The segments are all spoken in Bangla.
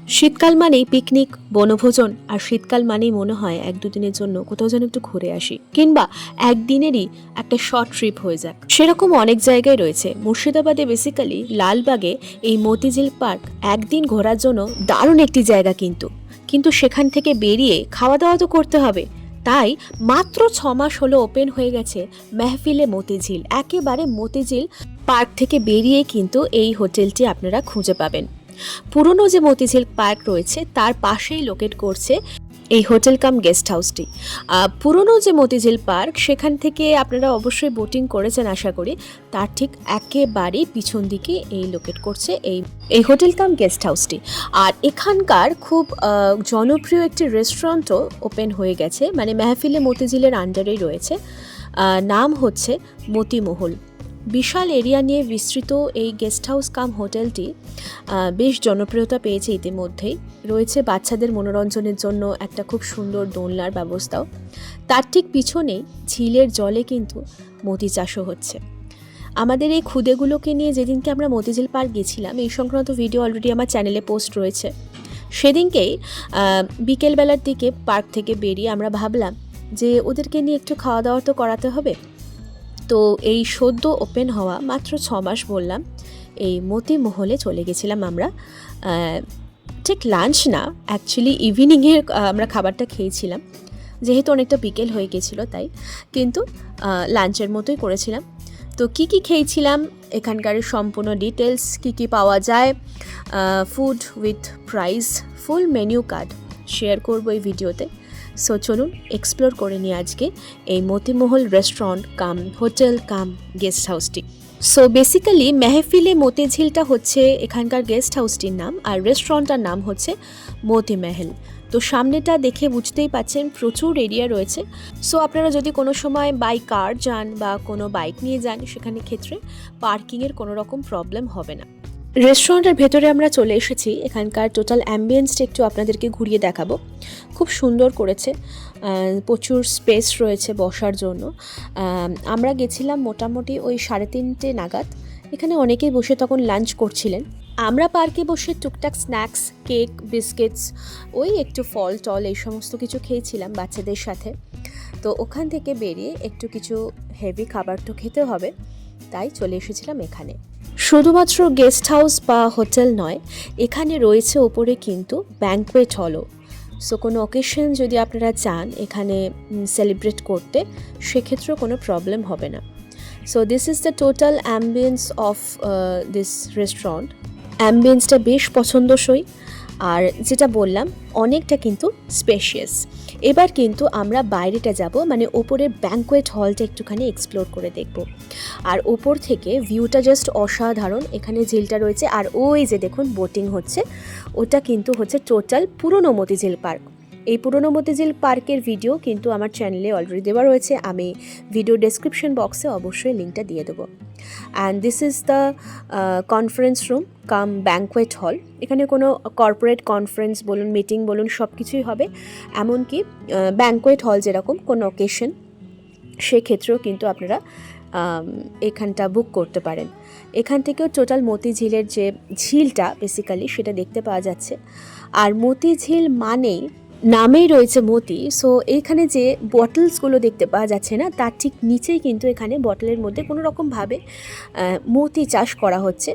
শীতকাল মানেই পিকনিক, বনভোজন, আর শীতকাল মানেই মনে হয় এক দুদিনের জন্য কোথাও যেন একটু ঘুরে আসি, কিংবা একদিনেরই একটা শর্ট ট্রিপ হয়ে যাক। সেরকম অনেক জায়গায় রয়েছে। মুর্শিদাবাদে বেসিক্যালি লালবাগে এই মতিঝিল পার্ক একদিন ঘোরার জন্য দারুণ একটি জায়গা, কিন্তু সেখান থেকে বেরিয়ে খাওয়া দাওয়া তো করতে হবে। তাই মাত্র 6 মাস হলো ওপেন হয়ে গেছে মেহফিলে মতিঝিল। একেবারে মতিঝিল পার্ক থেকে বেরিয়ে কিন্তু এই হোটেলটি আপনারা খুঁজে পাবেন। পুরনো যে মতিঝিল পার্ক রয়েছে তার পাশেই লোকেট করছে এই হোটেল কাম গেস্ট হাউসটি। পুরনো যে মতিঝিল পার্ক সেখান থেকে আপনারা অবশ্যই বোটিং করেছেন আশা করি, তার ঠিক একেবারেই পিছন দিকে এই লোকেট করছে এই হোটেল কাম গেস্ট হাউসটি। আর এখানকার খুব জনপ্রিয় একটি রেস্টুরেন্টও ওপেন হয়ে গেছে, মানে মেহফিলে মতিঝিলের আন্ডারেই রয়েছে। নাম হচ্ছে মতিমহল। বিশাল এরিয়া নিয়ে বিস্তৃত এই গেস্ট হাউস কাম হোটেলটি বেশ জনপ্রিয়তা পেয়েছে ইতিমধ্যেই। রয়েছে বাচ্চাদের মনোরঞ্জনের জন্য একটা খুব সুন্দর দোলনার ব্যবস্থাও। তার ঠিক পিছনেই ঝিলের জলে কিন্তু মতি চাষও হচ্ছে। আমাদের এই খুদেগুলোকে নিয়ে যেদিনকে আমরা মতিঝিল পার্ক গেছিলাম, এই সংক্রান্ত ভিডিও অলরেডি আমার চ্যানেলে পোস্ট রয়েছে। সেদিনকেই বিকেলবেলার দিকে পার্ক থেকে বেরিয়ে আমরা ভাবলাম যে ওদেরকে নিয়ে একটু খাওয়া দাওয়া তো করাতে হবে। তো এই সদ্য ওপেন হওয়া মাত্র 6 মাস বললাম এই মতিমহলে চলে গেছিলাম আমরা। ঠিক লাঞ্চ না, অ্যাকচুয়ালি ইভিনিংয়ের আমরা খাবারটা খেয়েছিলাম, যেহেতু অনেকটা বিকেল হয়ে গেছিলো তাই, কিন্তু লাঞ্চের মতোই করেছিলাম। তো কি খেয়েছিলাম, এখানকার সম্পূর্ণ ডিটেলস, কি পাওয়া যায়, food with price, full menu card share করবো এই ভিডিওতে। সো চলুন এক্সপ্লোর করে নিই আজকে এই Motimahal restaurant cum hotel cum guest হাউসটি। সো বেসিক্যালি মেহফিলে মতিঝিলটা হচ্ছে এখানকার গেস্ট হাউসটির নাম, আর রেস্টুরেন্টটার নাম হচ্ছে মতিমহল। তো সামনেটা দেখে বুঝতেই পাচ্ছেন প্রচুর এরিয়া রয়েছে। সো আপনারা যদি কোনো সময় বাই কার যান বা কোনো বাইক নিয়ে যান, সেখানে ক্ষেত্রে পার্কিংয়ের কোনো রকম প্রবলেম হবে না। রেস্টুরেন্টের ভেতরে আমরা চলে এসেছি। এখানকার টোটাল অ্যাম্বিয়েন্সটা একটু আপনাদেরকে ঘুরিয়ে দেখাবো। খুব সুন্দর করেছে, প্রচুর স্পেস রয়েছে বসার জন্য। আমরা গেছিলাম মোটামুটি ওই 3:30 নাগাদ। এখানে অনেকেই বসে তখন লাঞ্চ করছিলেন। আমরা পার্কে বসে টুকটাক স্ন্যাক্স, কেক, বিস্কিটস, ওই একটু ফল টল এই সমস্ত কিছু খেয়েছিলাম বাচ্চাদের সাথে। তো ওখান থেকে বেরিয়ে একটু কিছু হেভি খাবার তো খেতে হবে, তাই চলে এসেছিলাম এখানে। শুধুমাত্র গেস্ট হাউস বা হোটেল নয়, এখানে রয়েছে ওপরে কিন্তু ব্যাঙ্কোয়েট হলও। সো কোনো অকেশন যদি আপনারা চান এখানে সেলিব্রেট করতে, সেক্ষেত্রেও কোনো প্রবলেম হবে না। So this is the total ambience of this restaurant. অ্যাম্বিয়েন্সটা বেশ পছন্দসই, আর যেটা বললাম অনেকটা কিন্তু স্পেশিয়াস। এবার কিন্তু আমরা বাইরেটা যাব, মানে ওপরের ব্যাঙ্কোয়েট হলটা একটুখানি এক্সপ্লোর করে দেখব। আর ওপর থেকে ভিউটা জাস্ট অসাধারণ। এখানে ঝিলটা রয়েছে, আর ওই যে দেখুন বোটিং হচ্ছে, ওটা কিন্তু হচ্ছে টোটাল পুরনো মতিঝিল পার্ক। এই পুরনো মতিঝিল পার্কের ভিডিও কিন্তু আমার চ্যানেলে অলরেডি দেওয়া রয়েছে, আমি ভিডিও ডেসক্রিপশন বক্সে অবশ্যই লিঙ্কটা দিয়ে দেবো। And this is the conference room come banquet hall. এখানে কোনো কর্পোরেট কনফারেন্স বলুন, মিটিং বলুন, সব কিছুই হবে। এমনকি ব্যাঙ্কোয়েট হল যেরকম কোনো অকেশন, সেক্ষেত্রেও কিন্তু আপনারা এখানটা বুক করতে পারেন। এখান থেকেও টোটাল মতিঝিলের যে ঝিলটা বেসিক্যালি সেটা দেখতে পাওয়া যাচ্ছে। আর মতিঝিল মানেই নামেই রয়েছে মতি। সো এইখানে যে বটলসগুলো দেখতে পাওয়া যাচ্ছে না, তার ঠিক নিচেই কিন্তু এখানে বটলের মধ্যে কোনো রকমভাবে মতি চাষ করা হচ্ছে।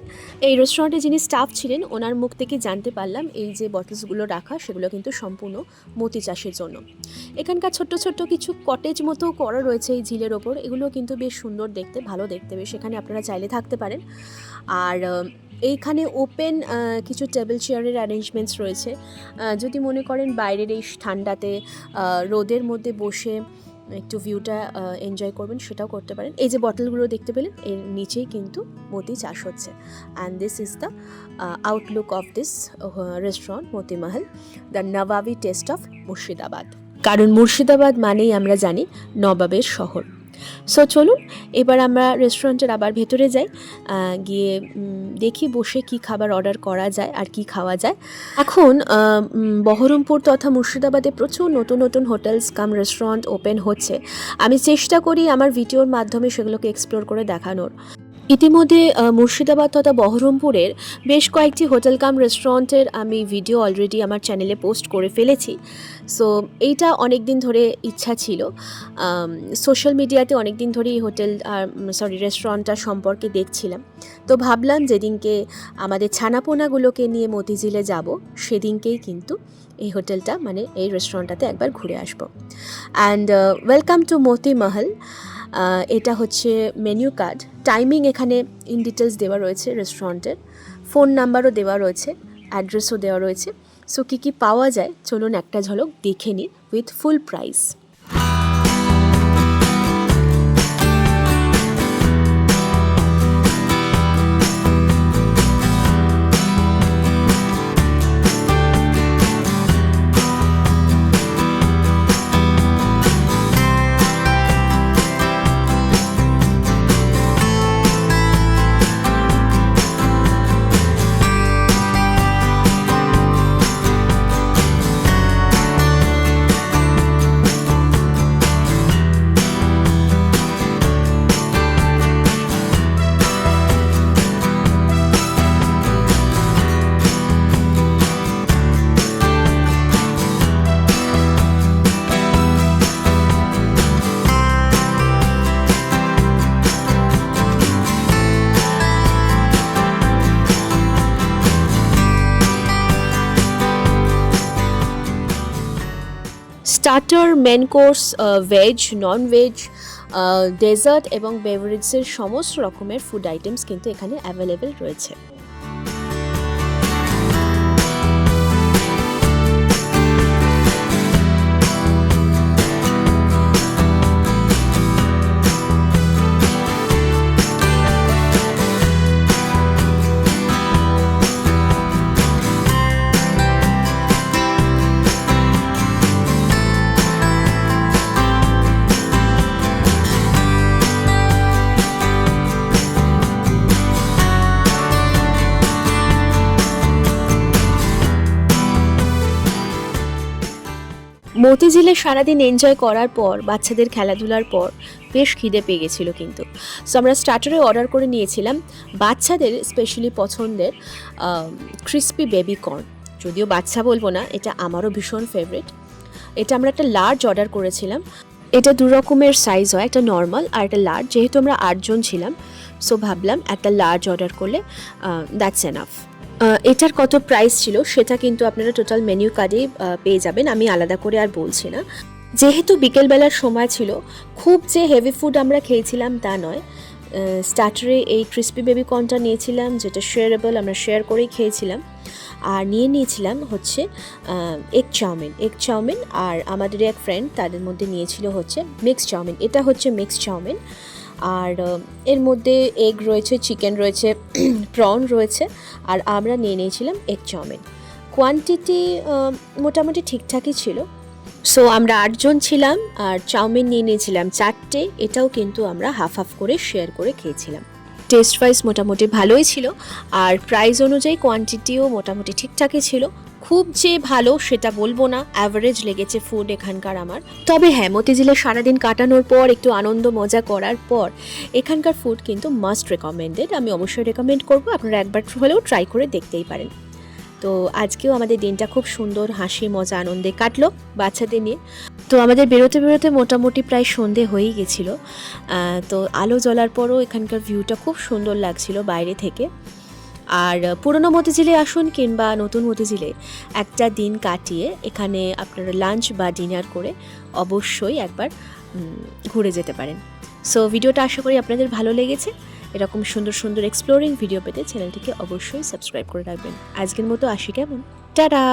এই রেস্টুরেন্টে যিনি স্টাফ ছিলেন ওনার মুখ থেকে জানতে পারলাম এই যে বটলসগুলো রাখা সেগুলো কিন্তু সম্পূর্ণ মতি চাষের জন্য। এখানকার ছোট্ট ছোট্ট কিছু কটেজ মতো করা রয়েছে এই ঝিলের ওপর, এগুলো কিন্তু বেশ সুন্দর দেখতে, ভালো দেখতে, বেশ এখানে আপনারা চাইলে থাকতে পারেন। আর এইখানে ওপেন কিছু টেবিল চেয়ারের অ্যারেঞ্জমেন্টস রয়েছে। যদি মনে করেন বাইরের এই ঠান্ডাতে রোদের মধ্যে বসে একটু ভিউটা এনজয় করবেন, সেটাও করতে পারেন। এই যে বটলগুলো দেখতে পেলেন, এর নিচেই কিন্তু মতি চাষ হচ্ছে। And this is the outlook of this restaurant Motimahal, the nawabi taste of Murshidabad. কারণ মুর্শিদাবাদ মানেই আমরা জানি নবাবের শহর। সো চলুন এবার আমরা রেস্টুরেন্টের আবার ভেতরে যাই, গিয়ে দেখি বসে কি খাবার অর্ডার করা যায় আর কি খাওয়া যায়। এখন বহরমপুর তথা মুর্শিদাবাদে প্রচুর নতুন নতুন হোটেলস কাম রেস্টুরেন্ট ওপেন হচ্ছে। আমি চেষ্টা করি আমার ভিডিওর মাধ্যমে সেগুলোকে এক্সপ্লোর করে দেখানোর। ইতিমধ্যে মুর্শিদাবাদ তথা বহরমপুরের বেশ কয়েকটি হোটেল কাম রেস্টুরেন্টের আমি ভিডিও অলরেডি আমার চ্যানেলে পোস্ট করে ফেলেছি। সো এইটা অনেক দিন ধরে ইচ্ছা ছিল, সোশ্যাল মিডিয়াতে অনেক দিন ধরে এই হোটেল রেস্টুরেন্টটা সম্পর্কে দেখছিলাম। তো ভাবলাম যেদিনকে আমাদের ছানাপোনাগুলোকে নিয়ে মতিঝিলে যাব সেদিনকেই কিন্তু এই হোটেলটা মানে এই রেস্টুরেন্টটাতে একবার ঘুরে আসবো। অ্যান্ড ওয়েলকাম টু মতি মহল। এটা হচ্ছে মেনু কার্ড, টাইমিং এখানে ইন ডিটেলস দেওয়া রয়েছে, রেস্টুরেন্টের ফোন নাম্বারও দেওয়া রয়েছে, অ্যাড্রেসও দেওয়া রয়েছে। সো কী কী পাওয়া যায় চলুন একটা ঝলক দেখে নিই with full price. Starter, main course, veg, non veg, dessert এবং বেভারেজের সমস্ত রকমের ফুড আইটেমস কিন্তু এখানে অ্যাভেলেবেল রয়েছে। মতিঝিলে সারাদিন এনজয় করার পর, বাচ্চাদের খেলাধুলার পর বেশ খিদে পেয়ে গেছিলো কিন্তু। সো আমরা স্টার্টারে অর্ডার করে নিয়েছিলাম বাচ্চাদের স্পেশালি পছন্দের ক্রিসপি বেবি কর্ন। যদিও বাচ্চা বলবো না, এটা আমারও ভীষণ ফেভারিট। এটা আমরা একটা লার্জ অর্ডার করেছিলাম। এটা দু রকমের সাইজ হয়, একটা নর্মাল আর একটা লার্জ। যেহেতু আমরা 8 জন ছিলাম, সো ভাবলাম একটা লার্জ অর্ডার করলে দ্যাটস এনাফ। এটার কত প্রাইস ছিল সেটা কিন্তু আপনারা টোটাল মেনু কার্ডেই পেয়ে যাবেন, আমি আলাদা করে আর বলছি না। যেহেতু বিকেলবেলার সময় ছিল, খুব যে হেভি ফুড আমরা খেয়েছিলাম তা নয়। স্টার্টারে এই ক্রিসপি বেবি কর্নটা নিয়েছিলাম, যেটা শেয়ারেবল, আমরা শেয়ার করেই খেয়েছিলাম। আর নিয়েছিলাম হচ্ছে এগ চাউমিন, আর আমাদের এক ফ্রেন্ড তাদের মধ্যে নিয়েছিল হচ্ছে মিক্সড চাউমিন। এটা হচ্ছে মিক্সড চাউমিন, আর এর মধ্যে এগ রয়েছে, চিকেন রয়েছে, প্রন রয়েছে, আর আমরা নিয়েছিলাম এগ চাউমিন। কোয়ান্টিটি মোটামুটি ঠিকঠাকই ছিল। সো আমরা 8 জন ছিলাম, আর চাউমিন নিয়েছিলাম 4টে। এটাও কিন্তু আমরা হাফ হাফ করে শেয়ার করে খেয়েছিলাম। টেস্ট ওয়াইজ মোটামুটি ভালোই ছিল, আর প্রাইস অনুযায়ী কোয়ান্টিটিও মোটামুটি ঠিকঠাকই ছিল। খুব যে ভালো সেটা বলবো না, অ্যাভারেজ লেগেছে ফুড এখানকার আমার। তবে হ্যাঁ, মতিঝিলে সারাদিন কাটানোর পর, একটু আনন্দ মজা করার পর এখানকার ফুড কিন্তু মাস্ট রেকমেন্ডেড। আমি অবশ্যই রেকমেন্ড করবো, আপনারা একবার হলেও ট্রাই করে দেখতেই পারেন। তো আজকেও আমাদের দিনটা খুব সুন্দর হাসি মজা আনন্দে কাটলো বাচ্চাদের নিয়ে। তো আমাদের বেরোতে মোটামুটি প্রায় সন্ধে হয়েই গেছিলো। তো আলো জ্বলার পরও এখানকার ভিউটা খুব সুন্দর লাগছিল বাইরে থেকে। আর পুরনো মতিঝিলে আসুন কিংবা নতুন মতিঝিলে একটা দিন কাটিয়ে এখানে আপনারা লাঞ্চ বা ডিনার করে অবশ্যই একবার ঘুরে যেতে পারেন। সো ভিডিওটা আশা করি আপনাদের ভালো লেগেছে। এরকম সুন্দর সুন্দর এক্সপ্লোরিং ভিডিও পেতে চ্যানেলটিকে অবশ্যই সাবস্ক্রাইব করে রাখবেন। আজকের মতো আসি, কেমন? টাটা।